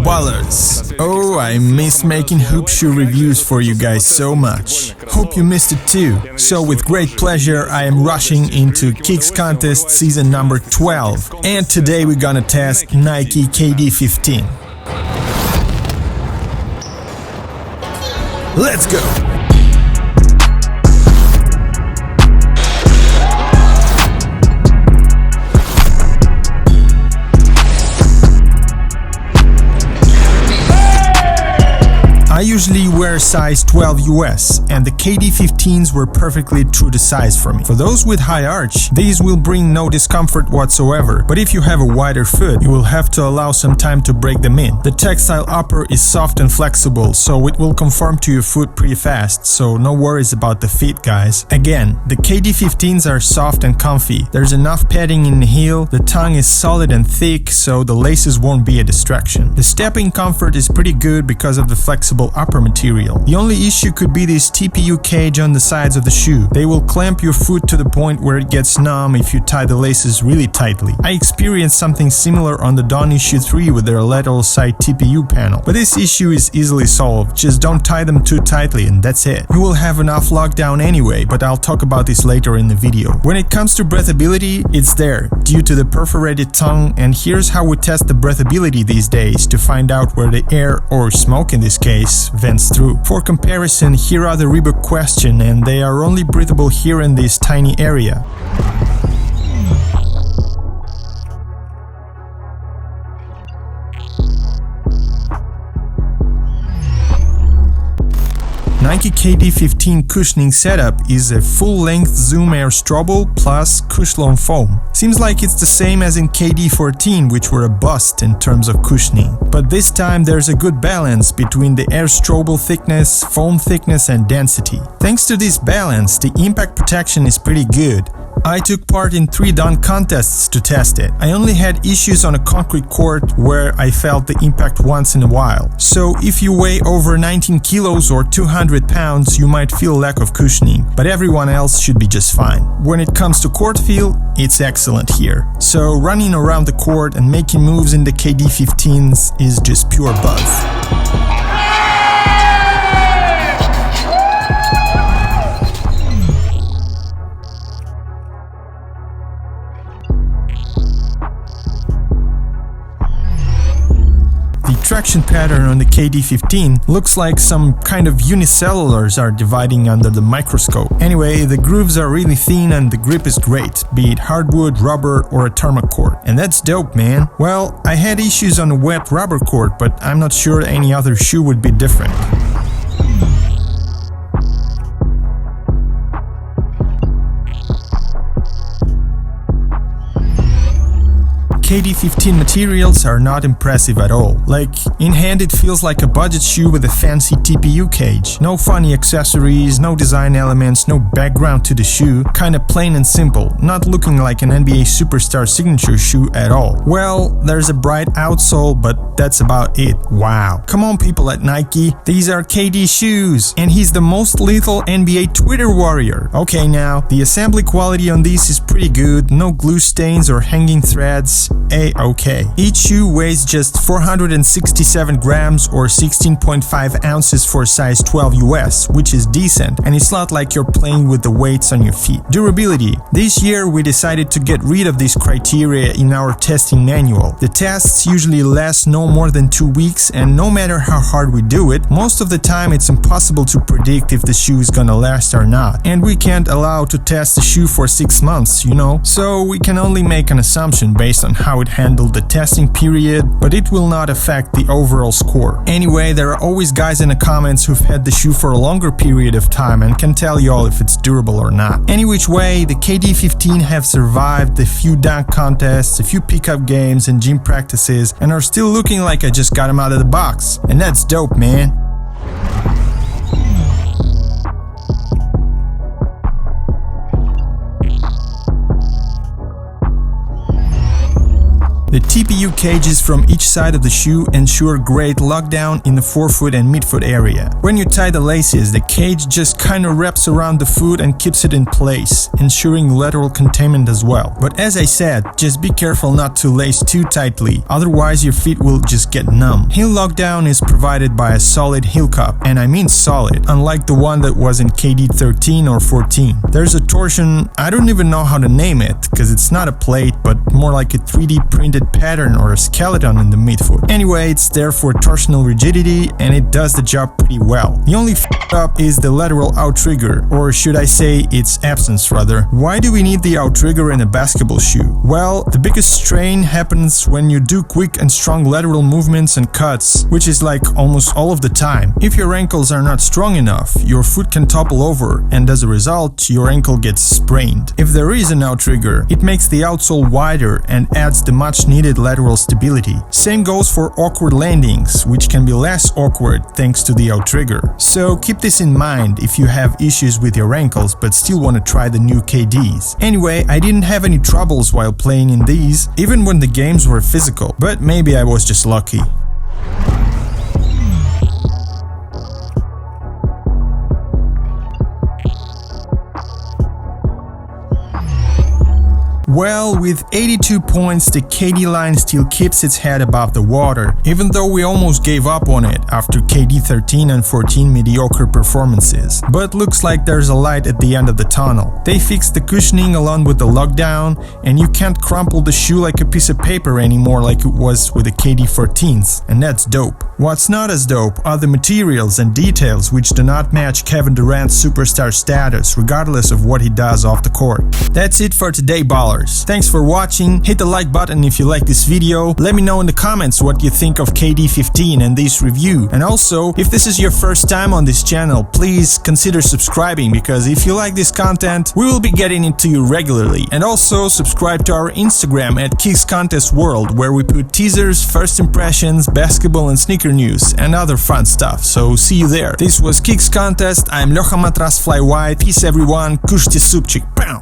ballaz! Oh, I miss making hoop shoe reviews for you guys so much. Hope you missed it too. So with great pleasure I am rushing into Kicks Contest season number 12. And today we're gonna test Nike KD15. Let's go! I usually wear size 12 US, and the KD15s were perfectly true to size for me. For those with high arch, these will bring no discomfort whatsoever, but if you have a wider foot, you will have to allow some time to break them in. The textile upper is soft and flexible, so it will conform to your foot pretty fast, so no worries about the fit, guys. Again, the KD15s are soft and comfy. There's enough padding in the heel, the tongue is solid and thick, so the laces won't be a distraction. The stepping comfort is pretty good because of the flexible upper material. The only issue could be this TPU cage on the sides of the shoe. They will clamp your foot to the point where it gets numb if you tie the laces really tightly. I experienced something similar on the Dawn Issue 3 with their lateral side TPU panel. But this issue is easily solved, just don't tie them too tightly and that's it. You will have enough lockdown anyway, but I'll talk about this later in the video. When it comes to breathability, it's there, due to the perforated tongue, and here's how we test the breathability these days to find out where the air, or smoke in this case, vents through. For comparison, here are the Reebok Question, and they are only breathable here in this tiny area. Nike KD15 cushioning setup is a full-length Zoom Air Strobel plus Cushlon foam. Seems like it's the same as in KD14, which were a bust in terms of cushioning. But this time there's a good balance between the Air Strobel thickness, foam thickness and density. Thanks to this balance, the impact protection is pretty good. I took part in 3 dunk contests to test it. I only had issues on a concrete court where I felt the impact once in a while. So if you weigh over 19 kilos or 200 pounds, you might feel lack of cushioning, but everyone else should be just fine. When it comes to court feel, it's excellent here. So running around the court and making moves in the KD15s is just pure buzz. Traction pattern on the KD15 looks like some kind of unicellulars are dividing under the microscope. Anyway, the grooves are really thin and the grip is great, be it hardwood, rubber or a tarmac court. And that's dope, man. Well, I had issues on a wet rubber court, but I'm not sure any other shoe would be different. KD15 materials are not impressive at all. Like, in hand it feels like a budget shoe with a fancy TPU cage. No funny accessories, no design elements, no background to the shoe. Kinda plain and simple, not looking like an NBA superstar signature shoe at all. Well, there's a bright outsole, but that's about it. Wow. Come on people at Nike, these are KD shoes, and he's the most lethal NBA Twitter warrior. Okay now, the assembly quality on these is pretty good, no glue stains or hanging threads. A-okay. Each shoe weighs just 467 grams or 16.5 ounces for size 12 US, which is decent, and it's not like you're playing with the weights on your feet. Durability. This year we decided to get rid of this criteria in our testing manual. The tests usually last no more than 2 weeks, and no matter how hard we do it, most of the time it's impossible to predict if the shoe is gonna last or not. And we can't allow to test the shoe for 6 months, you know? So we can only make an assumption based on how it handled the testing period, but it will not affect the overall score. Anyway, there are always guys in the comments who've had the shoe for a longer period of time and can tell you all if it's durable or not. Any which way, the KD15 have survived a few dunk contests, a few pickup games and gym practices, and are still looking like I just got them out of the box. And that's dope, man. The TPU cages from each side of the shoe ensure great lockdown in the forefoot and midfoot area. When you tie the laces, the cage just kinda wraps around the foot and keeps it in place, ensuring lateral containment as well. But as I said, just be careful not to lace too tightly, otherwise your feet will just get numb. Heel lockdown is provided by a solid heel cup, and I mean solid, unlike the one that was in KD13 or 14. There's a torsion, I don't even know how to name it, because it's not a plate, but more like a 3D printed pattern or a skeleton in the midfoot. Anyway, it's there for torsional rigidity, and it does the job pretty well. The only up is the lateral outrigger, or should I say its absence rather. Why do we need the outrigger in a basketball shoe? Well, the biggest strain happens when you do quick and strong lateral movements and cuts, which is like almost all of the time. If your ankles are not strong enough, your foot can topple over, and as a result, your ankle gets sprained. If there is an outrigger, it makes the outsole wider and adds the much needed lateral stability. Same goes for awkward landings, which can be less awkward thanks to the outrigger. So keep this in mind if you have issues with your ankles but still want to try the new KDs. Anyway, I didn't have any troubles while playing in these, even when the games were physical, but maybe I was just lucky. Well, with 82 points, the KD line still keeps its head above the water, even though we almost gave up on it after KD13 and 14 mediocre performances. But looks like there's a light at the end of the tunnel. They fixed the cushioning along with the lockdown, and you can't crumple the shoe like a piece of paper anymore like it was with the KD14s, and that's dope. What's not as dope are the materials and details which do not match Kevin Durant's superstar status, regardless of what he does off the court. That's it for today, ballers. Thanks for watching, hit the like button if you like this video, let me know in the comments what you think of KD15 and this review, and also, if this is your first time on this channel, please consider subscribing, because if you like this content, we will be getting it to you regularly. And also, subscribe to our Instagram at Kicks Contest World, where we put teasers, first impressions, basketball and sneaker news, and other fun stuff, so see you there. This was Kicks Contest, I'm Ljoha Matras Fly White, peace everyone, kushti supchik, pow!